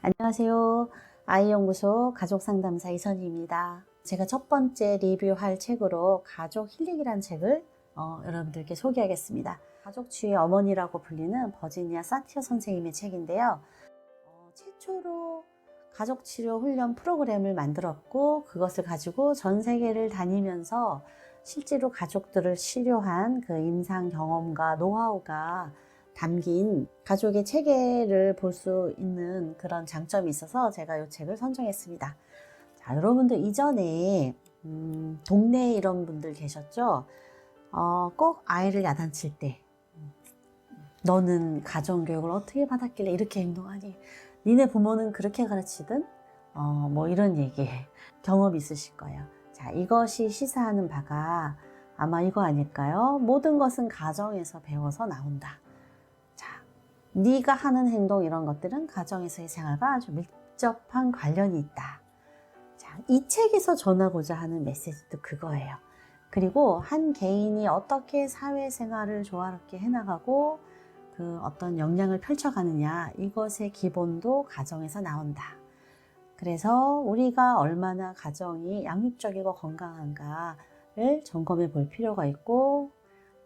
안녕하세요. 아이연구소 가족상담사 이선희입니다. 제가 첫 번째 리뷰할 책으로 가족 힐링이라는 책을 여러분들께 소개하겠습니다. 가족치유의 어머니라고 불리는 버지니아 사티어 선생님의 책인데요. 최초로 가족치료 훈련 프로그램을 만들었고 그것을 가지고 전 세계를 다니면서 실제로 가족들을 치료한 그 임상 경험과 노하우가 담긴 가족의 체계를 볼 수 있는 그런 장점이 있어서 제가 이 책을 선정했습니다. 자, 여러분들 이전에 동네에 이런 분들 계셨죠? 꼭 아이를 야단칠 때 너는 가정교육을 어떻게 받았길래 이렇게 행동하니? 니네 부모는 그렇게 가르치든? 뭐 이런 얘기 경험 있으실 거예요. 자, 이것이 시사하는 바가 아마 이거 아닐까요? 모든 것은 가정에서 배워서 나온다. 네가 하는 행동 이런 것들은 가정에서의 생활과 아주 밀접한 관련이 있다. 자, 이 책에서 전하고자 하는 메시지도 그거예요. 그리고 한 개인이 어떻게 사회생활을 조화롭게 해나가고 그 어떤 역량을 펼쳐가느냐 이것의 기본도 가정에서 나온다. 그래서 우리가 얼마나 가정이 양육적이고 건강한가를 점검해 볼 필요가 있고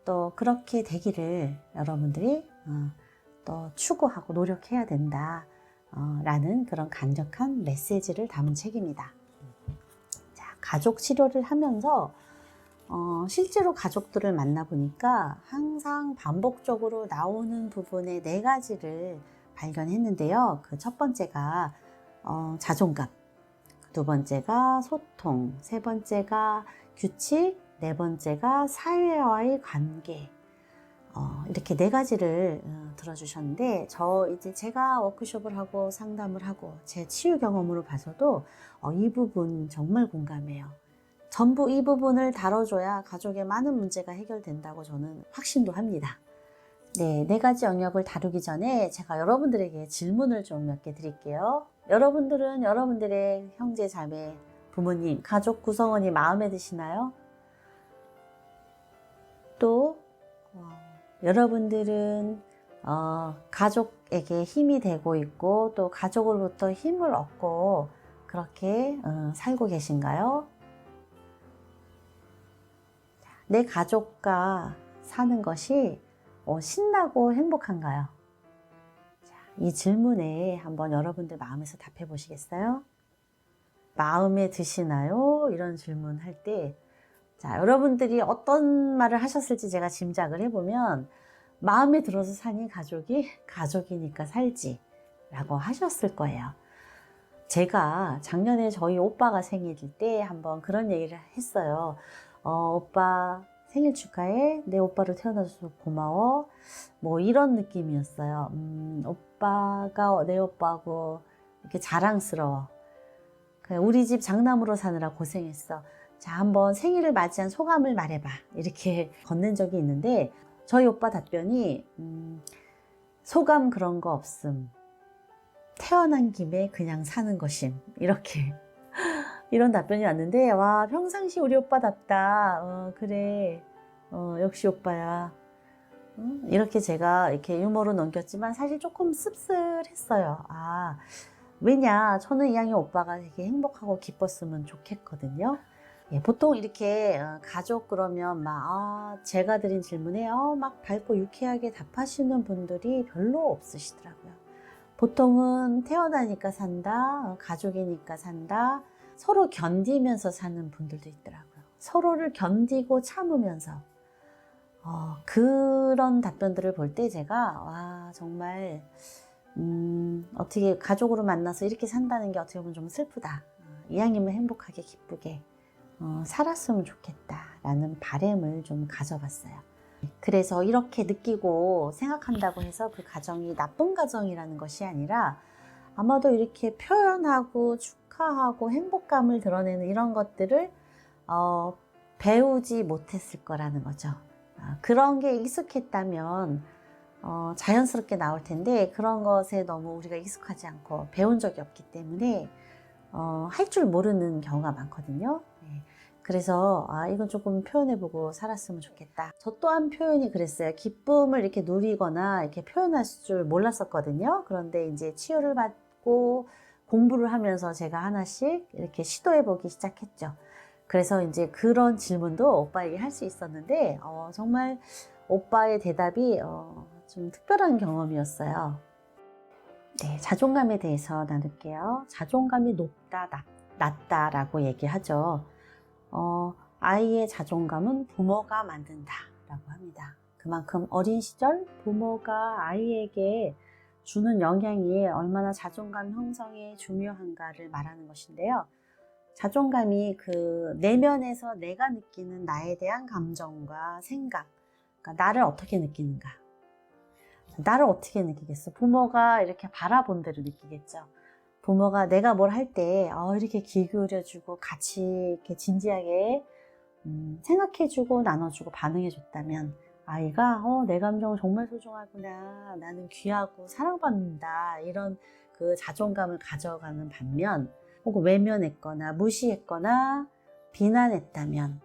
또 그렇게 되기를 여러분들이 또 추구하고 노력해야 된다 라는 그런 강력한 메시지를 담은 책입니다. 자, 가족 치료를 하면서 실제로 가족들을 만나보니까 항상 반복적으로 나오는 부분의 4가지를 발견했는데요. 그 첫 번째가 자존감, 두 번째가 소통, 세 번째가 규칙, 네 번째가 사회와의 관계. 이렇게 4가지를 들어주셨는데 이제 제가 워크숍을 하고 상담을 하고 제 치유 경험으로 봐서도 이 부분 정말 공감해요. 전부 이 부분을 다뤄줘야 가족의 많은 문제가 해결된다고 저는 확신도 합니다. 네, 4가지 영역을 다루기 전에 제가 여러분들에게 질문을 좀 몇 개 드릴게요. 여러분들은 여러분들의 형제, 자매, 부모님, 가족 구성원이 마음에 드시나요? 또 여러분들은 가족에게 힘이 되고 있고 또 가족으로부터 힘을 얻고 그렇게 살고 계신가요? 내 가족과 사는 것이 신나고 행복한가요? 자, 이 질문에 한번 여러분들 마음에서 답해 보시겠어요? 마음에 드시나요? 이런 질문 할 때 자, 여러분들이 어떤 말을 하셨을지 제가 짐작을 해보면 마음에 들어서 사니 가족이니까 살지 라고 하셨을 거예요. 제가 작년에 저희 오빠가 생일일 때 한번 그런 얘기를 했어요. 오빠 생일 축하해. 내 오빠로 태어나줘서 고마워. 뭐 이런 느낌이었어요. 오빠가 내 오빠고 이렇게 자랑스러워. 우리 집 장남으로 사느라 고생했어. 자, 한번 생일을 맞이한 소감을 말해봐. 이렇게 건넨 적이 있는데 저희 오빠 답변이 소감 그런 거 없음. 태어난 김에 그냥 사는 것임. 이렇게 이런 답변이 왔는데 와, 평상시 우리 오빠답다. 그래. 역시 오빠야. 이렇게 제가 이렇게 유머로 넘겼지만 사실 조금 씁쓸했어요. 왜냐, 저는 이왕이 오빠가 되게 행복하고 기뻤으면 좋겠거든요. 예, 보통 이렇게 가족 그러면 제가 드린 질문에 막 밝고 유쾌하게 답하시는 분들이 별로 없으시더라고요. 보통은 태어나니까 산다, 가족이니까 산다, 서로 견디면서 사는 분들도 있더라고요. 서로를 견디고 참으면서 그런 답변들을 볼 때 제가 정말 어떻게 가족으로 만나서 이렇게 산다는 게 어떻게 보면 좀 슬프다. 이왕이면 행복하게 기쁘게 살았으면 좋겠다라는 바람을 좀 가져봤어요. 그래서 이렇게 느끼고 생각한다고 해서 그 가정이 나쁜 가정이라는 것이 아니라 아마도 이렇게 표현하고 축하하고 행복감을 드러내는 이런 것들을 배우지 못했을 거라는 거죠. 그런 게 익숙했다면 자연스럽게 나올 텐데 그런 것에 너무 우리가 익숙하지 않고 배운 적이 없기 때문에 할 줄 모르는 경우가 많거든요. 네. 그래서 이건 조금 표현해보고 살았으면 좋겠다. 저 또한 표현이 그랬어요. 기쁨을 이렇게 누리거나 이렇게 표현할 줄 몰랐었거든요. 그런데 이제 치유를 받고 있고 공부를 하면서 제가 하나씩 이렇게 시도해 보기 시작했죠. 그래서 이제 그런 질문도 오빠에게 할 수 있었는데 정말 오빠의 대답이 좀 특별한 경험이었어요. 네, 자존감에 대해서 나눌게요. 자존감이 높다, 낮다라고 얘기하죠. 아이의 자존감은 부모가 만든다라고 합니다. 그만큼 어린 시절 부모가 아이에게 주는 영향이 얼마나 자존감 형성에 중요한가를 말하는 것인데요. 자존감이 그 내면에서 내가 느끼는 나에 대한 감정과 생각, 그러니까 나를 어떻게 느끼는가. 나를 어떻게 느끼겠어? 부모가 이렇게 바라본 대로 느끼겠죠. 부모가 내가 뭘 할 때 이렇게 귀 기울여주고 같이 이렇게 진지하게 생각해주고 나눠주고 반응해줬다면 아이가 내 감정은 정말 소중하구나, 나는 귀하고 사랑받는다, 이런 그 자존감을 가져가는 반면 혹은 외면했거나 무시했거나 비난했다면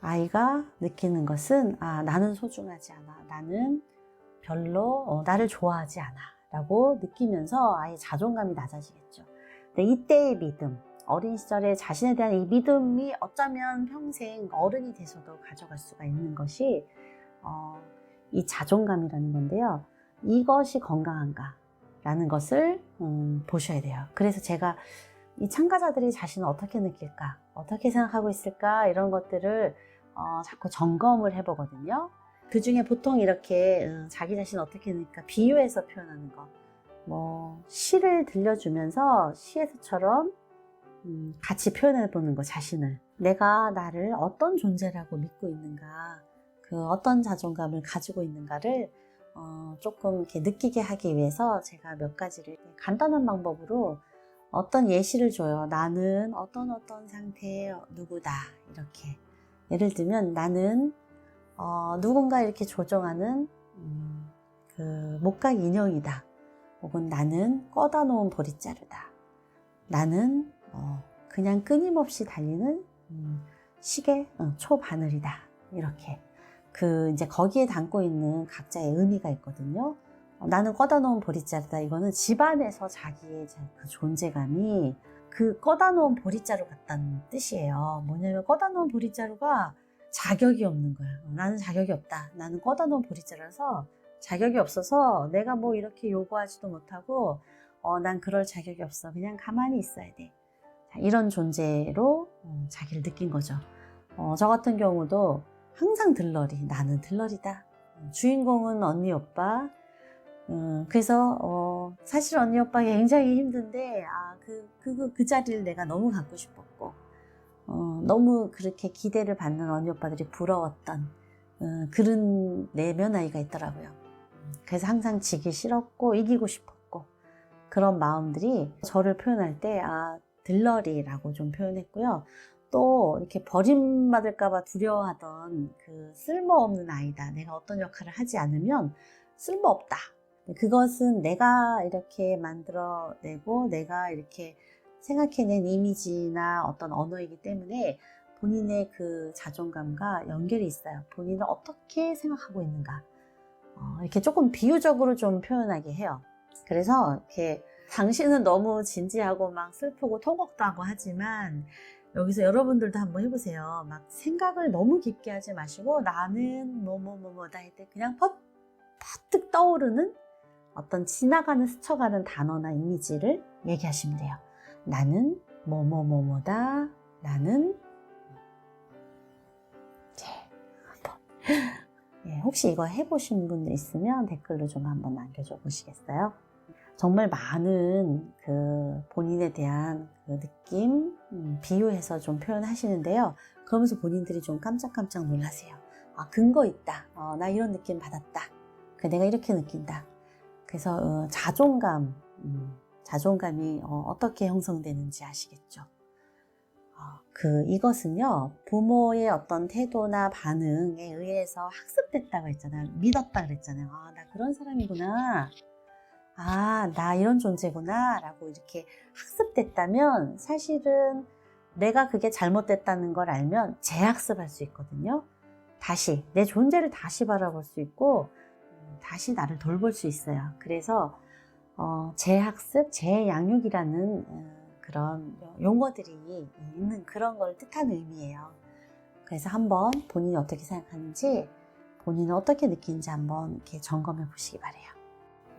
아이가 느끼는 것은 나는 소중하지 않아, 나는 별로 나를 좋아하지 않아 라고 느끼면서 아이의 자존감이 낮아지겠죠. 근데 이때의 믿음, 어린 시절에 자신에 대한 이 믿음이 어쩌면 평생 어른이 돼서도 가져갈 수가 있는 것이 이 자존감이라는 건데요. 이것이 건강한가 라는 것을 보셔야 돼요. 그래서 제가 이 참가자들이 자신을 어떻게 느낄까, 어떻게 생각하고 있을까, 이런 것들을 자꾸 점검을 해보거든요. 그 중에 보통 이렇게 자기 자신을 어떻게 느낄까 비유해서 표현하는 거, 시를 들려주면서 시에서처럼 같이 표현해 보는 거, 자신을. 내가 나를 어떤 존재라고 믿고 있는가, 그 어떤 자존감을 가지고 있는가를 조금 이렇게 느끼게 하기 위해서 제가 몇 가지를 간단한 방법으로 어떤 예시를 줘요. 나는 어떤 상태의 누구다, 이렇게. 예를 들면 나는 누군가 이렇게 조종하는 그 목각 인형이다, 혹은 나는 꺼다 놓은 보릿자루다, 나는 그냥 끊임없이 달리는 시계 초바늘이다, 이렇게. 이제 거기에 담고 있는 각자의 의미가 있거든요. 나는 꺼다 놓은 보릿자루다, 이거는 집안에서 자기의 그 존재감이 그 꺼다 놓은 보릿자루 같다는 뜻이에요. 뭐냐면 꺼다 놓은 보릿자루가 자격이 없는 거야. 나는 자격이 없다, 나는 꺼다 놓은 보릿자루라서 자격이 없어서 내가 뭐 이렇게 요구하지도 못하고 난 그럴 자격이 없어, 그냥 가만히 있어야 돼, 이런 존재로 자기를 느낀 거죠. 저 같은 경우도 항상 들러리, 나는 들러리다. 주인공은 언니 오빠. 그래서 사실 언니 오빠 굉장히 힘든데 그 자리를 내가 너무 갖고 싶었고 너무 그렇게 기대를 받는 언니 오빠들이 부러웠던 그런 내면 아이가 있더라고요. 그래서 항상 지기 싫었고 이기고 싶었고, 그런 마음들이 저를 표현할 때 들러리라고 좀 표현했고요. 또 이렇게 버림받을까봐 두려워하던 그 쓸모없는 아이다, 내가 어떤 역할을 하지 않으면 쓸모없다, 그것은 내가 이렇게 만들어내고 내가 이렇게 생각해낸 이미지나 어떤 언어이기 때문에 본인의 그 자존감과 연결이 있어요. 본인을 어떻게 생각하고 있는가, 이렇게 조금 비유적으로 좀 표현하게 해요. 그래서 이렇게 당신은 너무 진지하고 막 슬프고 통곡도 하고 하지만 여기서 여러분들도 한번 해보세요. 막 생각을 너무 깊게 하지 마시고 나는 뭐뭐뭐뭐다 할 때 그냥 퍼뜩 떠오르는 어떤 지나가는 스쳐가는 단어나 이미지를 얘기하시면 돼요. 나는 뭐뭐뭐뭐다, 나는 혹시 이거 해보신 분들 있으면 댓글로 좀 한번 남겨줘 보시겠어요? 정말 많은 그 본인에 대한 그 느낌, 비유해서 좀 표현하시는데요. 그러면서 본인들이 좀 깜짝깜짝 놀라세요. 근거 있다. 나 이런 느낌 받았다. 내가 이렇게 느낀다. 그래서 자존감이 어떻게 형성되는지 아시겠죠? 이것은요, 부모의 어떤 태도나 반응에 의해서 학습됐다고 했잖아요. 믿었다 그랬잖아요. 나 그런 사람이구나. 나 이런 존재구나 라고 이렇게 학습됐다면 사실은 내가 그게 잘못됐다는 걸 알면 재학습할 수 있거든요. 다시 내 존재를 다시 바라볼 수 있고 다시 나를 돌볼 수 있어요. 그래서 재학습, 재양육이라는 그런 용어들이 있는 그런 걸 뜻하는 의미예요. 그래서 한번 본인이 어떻게 생각하는지, 본인은 어떻게 느끼는지 한번 이렇게 점검해 보시기 바래요.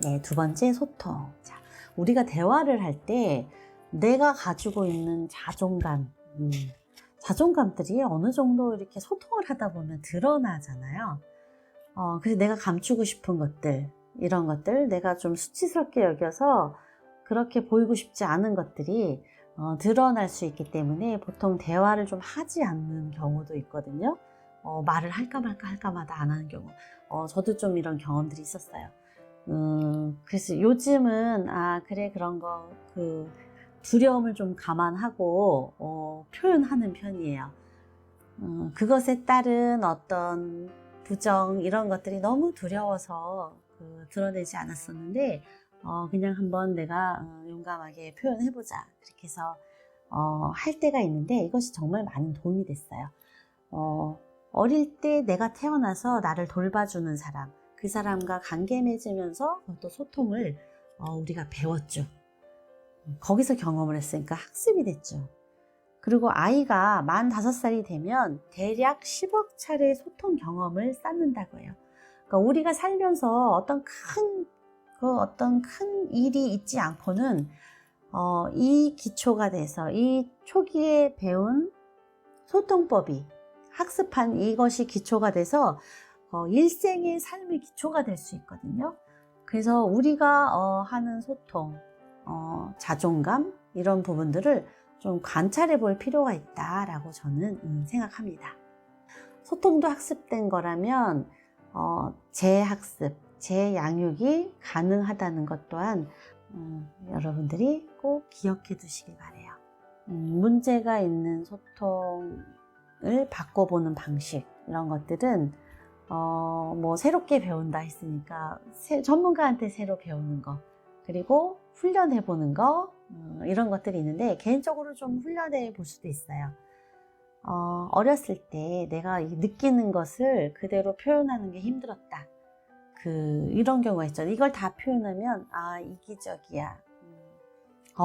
네, 두 번째, 소통. 자, 우리가 대화를 할 때 내가 가지고 있는 자존감들이 어느 정도 이렇게 소통을 하다 보면 드러나잖아요. 그래서 내가 감추고 싶은 것들, 이런 것들, 내가 좀 수치스럽게 여겨서 그렇게 보이고 싶지 않은 것들이 드러날 수 있기 때문에 보통 대화를 좀 하지 않는 경우도 있거든요. 말을 할까 말까 할까마다 안 하는 경우. 저도 좀 이런 경험들이 있었어요. 그래서 요즘은, 그래, 그런 거, 두려움을 좀 감안하고, 표현하는 편이에요. 그것에 따른 어떤 부정, 이런 것들이 너무 두려워서 드러내지 않았었는데, 그냥 한번 내가 용감하게 표현해보자. 그렇게 해서, 할 때가 있는데, 이것이 정말 많은 도움이 됐어요. 어릴 때 내가 태어나서 나를 돌봐주는 사람, 그 사람과 관계 맺으면서 또 소통을 우리가 배웠죠. 거기서 경험을 했으니까 학습이 됐죠. 그리고 아이가 만 5살이 되면 대략 10억 차례 소통 경험을 쌓는다고 해요. 그러니까 우리가 살면서 어떤 큰 일이 있지 않고는 이 기초가 돼서 이 초기에 배운 소통법이 학습한 이것이 기초가 돼서 일생의 삶의 기초가 될 수 있거든요. 그래서 우리가 하는 소통, 자존감 이런 부분들을 좀 관찰해 볼 필요가 있다라고 저는 생각합니다. 소통도 학습된 거라면 재학습, 재양육이 가능하다는 것 또한 여러분들이 꼭 기억해 두시길 바라요. 문제가 있는 소통을 바꿔보는 방식 이런 것들은 뭐 새롭게 배운다 했으니까 전문가한테 새로 배우는 거 그리고 훈련해 보는 거 이런 것들이 있는데 개인적으로 좀 훈련해 볼 수도 있어요. 어렸을 때 내가 느끼는 것을 그대로 표현하는 게 힘들었다. 이런 경우가 있죠. 이걸 다 표현하면 이기적이야.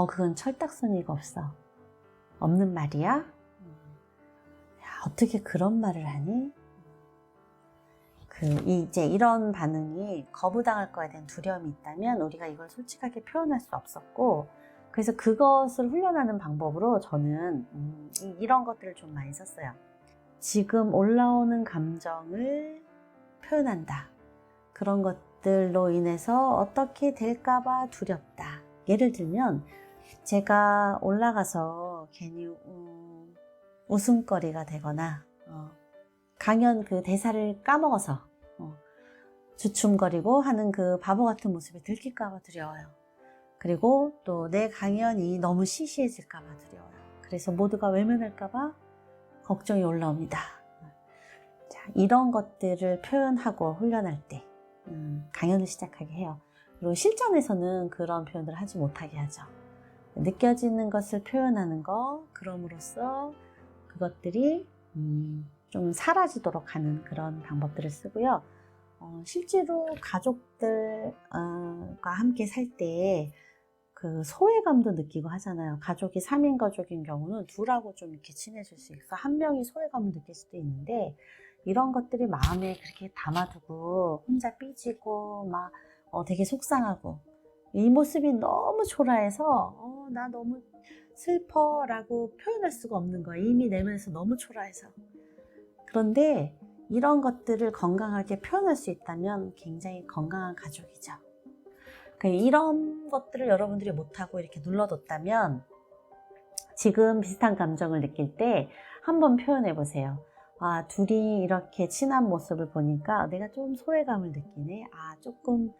그건 철딱서니가 없어. 없는 말이야? 야, 어떻게 그런 말을 하니? 이제 이런 반응이 거부당할 거에 대한 두려움이 있다면 우리가 이걸 솔직하게 표현할 수 없었고, 그래서 그것을 훈련하는 방법으로 저는 이런 것들을 좀 많이 썼어요. 지금 올라오는 감정을 표현한다. 그런 것들로 인해서 어떻게 될까봐 두렵다. 예를 들면 제가 올라가서 괜히 웃음거리가 되거나 강연 대사를 까먹어서 주춤거리고 하는 그 바보 같은 모습이 들킬까봐 두려워요. 그리고 또 내 강연이 너무 시시해질까봐 두려워요. 그래서 모두가 외면할까봐 걱정이 올라옵니다. 자, 이런 것들을 표현하고 훈련할 때 강연을 시작하게 해요. 그리고 실전에서는 그런 표현을 하지 못하게 하죠. 느껴지는 것을 표현하는 거, 그럼으로써 그것들이 좀 사라지도록 하는 그런 방법들을 쓰고요. 실제로 가족들과 함께 살 때 소외감도 느끼고 하잖아요. 가족이 3인 가족인 경우는 둘하고 좀 이렇게 친해질 수 있어. 한 명이 소외감을 느낄 수도 있는데 이런 것들이 마음에 그렇게 담아두고 혼자 삐지고 막 되게 속상하고 이 모습이 너무 초라해서 나 너무 슬퍼 라고 표현할 수가 없는 거예요. 이미 내면에서 너무 초라해서. 그런데 이런 것들을 건강하게 표현할 수 있다면 굉장히 건강한 가족이죠. 이런 것들을 여러분들이 못하고 이렇게 눌러뒀다면 지금 비슷한 감정을 느낄 때 한번 표현해 보세요. 둘이 이렇게 친한 모습을 보니까 내가 좀 소외감을 느끼네. 조금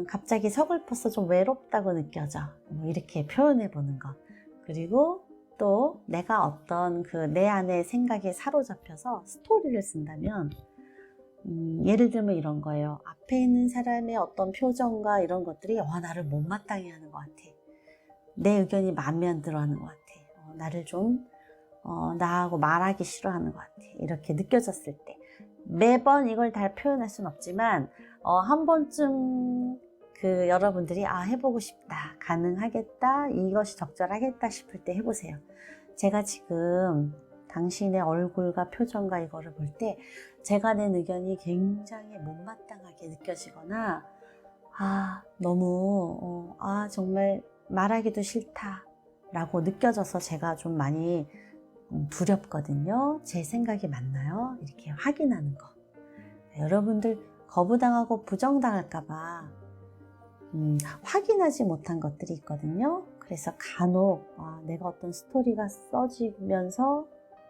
갑자기 서글퍼서 좀 외롭다고 느껴져. 이렇게 표현해 보는 것. 그리고 또 내가 어떤 내 안의 생각에 사로잡혀서 스토리를 쓴다면 예를 들면 이런 거예요. 앞에 있는 사람의 어떤 표정과 이런 것들이 나를 못마땅해 하는 것 같아. 내 의견이 마음에 안 들어 하는 것 같아. 나를 좀 나하고 말하기 싫어하는 것 같아. 이렇게 느껴졌을 때 매번 이걸 다 표현할 수는 없지만 한 번쯤 여러분들이 해보고 싶다, 가능하겠다, 이것이 적절하겠다 싶을 때 해보세요. 제가 지금 당신의 얼굴과 표정과 이거를 볼 때 제가 낸 의견이 굉장히 못마땅하게 느껴지거나 너무 정말 말하기도 싫다 라고 느껴져서 제가 좀 많이 두렵거든요. 제 생각이 맞나요? 이렇게 확인하는 거. 여러분들 거부당하고 부정당할까봐 확인하지 못한 것들이 있거든요. 그래서 간혹 내가 어떤 스토리가 써지면서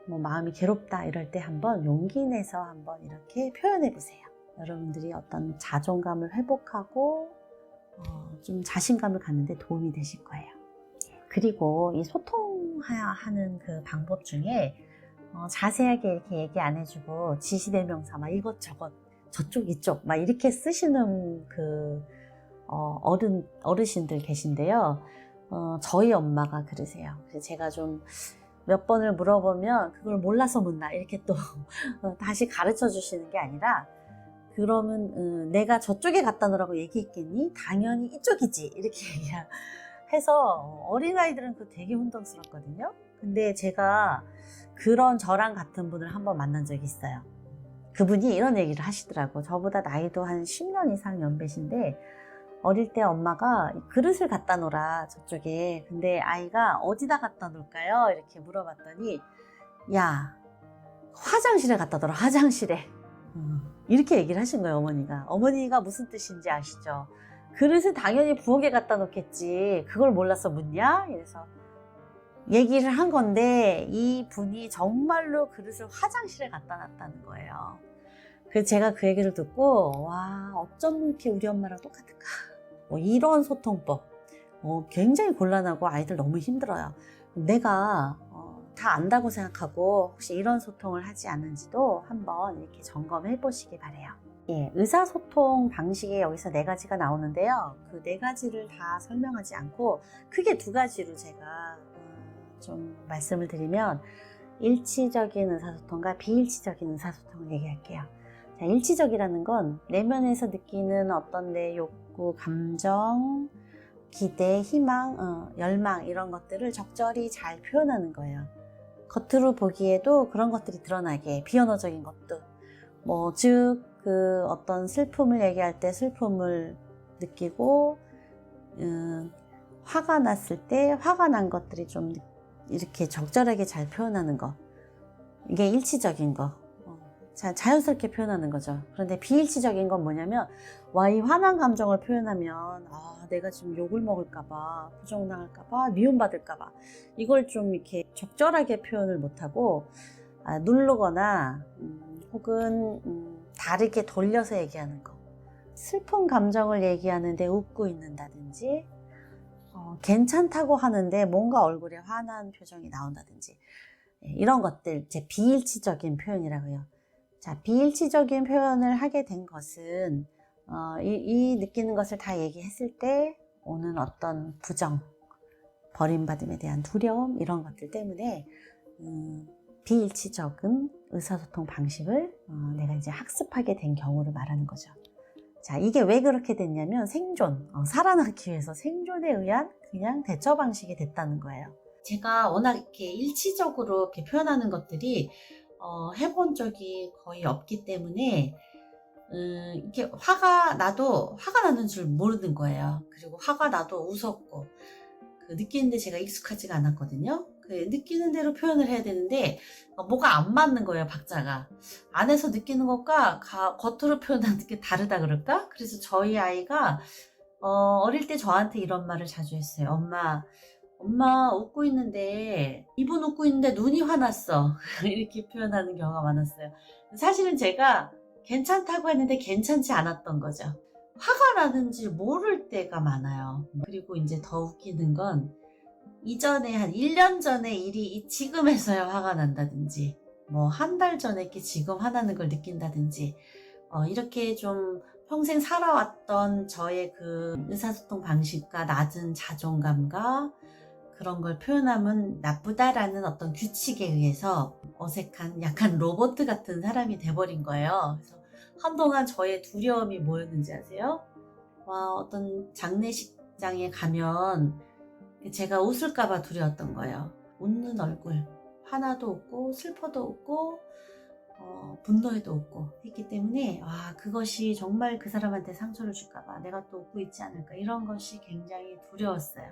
마음이 괴롭다 이럴 때 한번 용기 내서 한번 이렇게 표현해 보세요. 여러분들이 어떤 자존감을 회복하고 좀 자신감을 갖는 데 도움이 되실 거예요. 그리고 이 소통하는 그 방법 중에 자세하게 이렇게 얘기 안 해주고 지시대명사 막 이것저것 저쪽 이쪽 막 이렇게 쓰시는 어르신들 계신데요. 저희 엄마가 그러세요. 그래서 제가 좀 몇 번을 물어보면 그걸 몰라서 묻나 이렇게 또 다시 가르쳐 주시는 게 아니라, 그러면 내가 저쪽에 갖다 놓으라고 얘기했겠니? 당연히 이쪽이지 이렇게 해서 어린아이들은 그 되게 혼동스럽거든요. 근데 제가 그런 저랑 같은 분을 한번 만난 적이 있어요. 그분이 이런 얘기를 하시더라고. 저보다 나이도 한 10년 이상 연배신데 어릴 때 엄마가 그릇을 갖다 놓으라 저쪽에. 근데 아이가 어디다 갖다 놓을까요? 이렇게 물어봤더니 야, 화장실에 갖다 둬라, 화장실에. 이렇게 얘기를 하신 거예요, 어머니가. 어머니가 무슨 뜻인지 아시죠? 그릇을 당연히 부엌에 갖다 놓겠지. 그걸 몰라서 묻냐? 이래서 얘기를 한 건데 이 분이 정말로 그릇을 화장실에 갖다 놨다는 거예요. 그래서 제가 그 얘기를 듣고 와, 어쩜 이렇게 우리 엄마랑 똑같을까? 이런 소통법 굉장히 곤란하고 아이들 너무 힘들어요. 내가 다 안다고 생각하고 혹시 이런 소통을 하지 않는지도 한번 이렇게 점검해 보시기 바래요. 예, 의사소통 방식에 여기서 4가지가 나오는데요. 그 4가지를 다 설명하지 않고 크게 2가지로 제가 좀 말씀을 드리면 일치적인 의사소통과 비일치적인 의사소통을 얘기할게요. 자, 일치적이라는 건 내면에서 느끼는 어떤 내 욕구, 감정, 기대, 희망, 열망 이런 것들을 적절히 잘 표현하는 거예요. 겉으로 보기에도 그런 것들이 드러나게, 비언어적인 것도 즉 어떤 슬픔을 얘기할 때 슬픔을 느끼고 화가 났을 때 화가 난 것들이 좀 이렇게 적절하게 잘 표현하는 거, 이게 일치적인 거, 자연스럽게 표현하는 거죠. 그런데 비일치적인 건 뭐냐면 이 화난 감정을 표현하면 내가 지금 욕을 먹을까봐, 부정당할까봐, 미움받을까봐 이걸 좀 이렇게 적절하게 표현을 못하고 누르거나 혹은 다르게 돌려서 얘기하는 거. 슬픈 감정을 얘기하는데 웃고 있는다든지 괜찮다고 하는데 뭔가 얼굴에 화난 표정이 나온다든지 이런 것들 제 비일치적인 표현이라고 해요. 자, 비일치적인 표현을 하게 된 것은 이 느끼는 것을 다 얘기했을 때 오는 어떤 부정, 버림받음에 대한 두려움 이런 것들 때문에 비일치적인 의사소통 방식을 내가 이제 학습하게 된 경우를 말하는 거죠. 자, 이게 왜 그렇게 됐냐면 생존, 살아남기 위해서 생존에 의한 그냥 대처 방식이 됐다는 거예요. 제가 워낙 이렇게 일치적으로 이렇게 표현하는 것들이 해본 적이 거의 없기 때문에 이렇게 화가 나도 화가 나는 줄 모르는 거예요. 그리고 화가 나도 웃었고 느끼는데 제가 익숙하지가 않았거든요. 느끼는 대로 표현을 해야 되는데 뭐가 안 맞는 거예요, 박자가. 안에서 느끼는 것과 겉으로 표현하는 게 다르다 그럴까? 그래서 저희 아이가 어릴 때 저한테 이런 말을 자주 했어요. 엄마 웃고 있는데, 입은 웃고 있는데 눈이 화났어. 이렇게 표현하는 경우가 많았어요. 사실은 제가 괜찮다고 했는데 괜찮지 않았던 거죠. 화가 나는지 모를 때가 많아요. 그리고 이제 더 웃기는 건 이전에 한 1년 전에 일이 지금에서야 화가 난다든지 한 달 전에 이렇게 지금 화나는 걸 느낀다든지 이렇게 좀 평생 살아왔던 저의 그 의사소통 방식과 낮은 자존감과 그런 걸 표현하면 나쁘다라는 어떤 규칙에 의해서 어색한 약간 로봇 같은 사람이 돼버린 거예요. 그래서 한동안 저의 두려움이 뭐였는지 아세요? 어떤 장례식장에 가면 제가 웃을까봐 두려웠던 거예요. 웃는 얼굴, 화나도 웃고 슬퍼도 웃고 분노에도 웃고 했기 때문에 그것이 정말 그 사람한테 상처를 줄까봐 내가 또 웃고 있지 않을까, 이런 것이 굉장히 두려웠어요.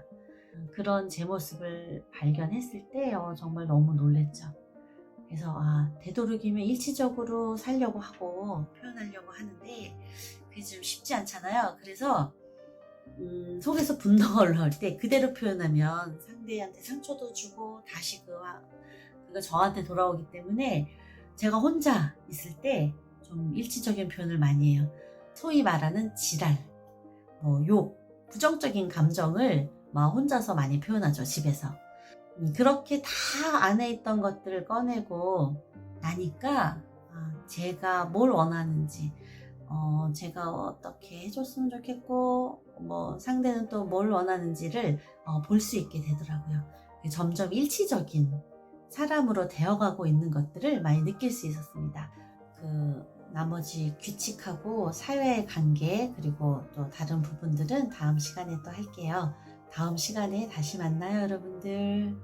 그런 제 모습을 발견했을 때 정말 너무 놀랬죠. 그래서 되도록이면 일치적으로 살려고 하고 표현하려고 하는데 그게 좀 쉽지 않잖아요. 그래서 속에서 분노가 올라올 때 그대로 표현하면 상대한테 상처도 주고 다시 그거 저한테 돌아오기 때문에 제가 혼자 있을 때 좀 일치적인 표현을 많이 해요. 소위 말하는 지랄, 욕, 부정적인 감정을 혼자서 많이 표현하죠, 집에서. 그렇게 다 안에 있던 것들을 꺼내고 나니까 제가 뭘 원하는지, 제가 어떻게 해줬으면 좋겠고 상대는 또 뭘 원하는지를 볼 수 있게 되더라고요. 점점 일치적인 사람으로 되어가고 있는 것들을 많이 느낄 수 있었습니다. 나머지 규칙하고 사회관계 그리고 또 다른 부분들은 다음 시간에 또 할게요. 다음 시간에 다시 만나요, 여러분들.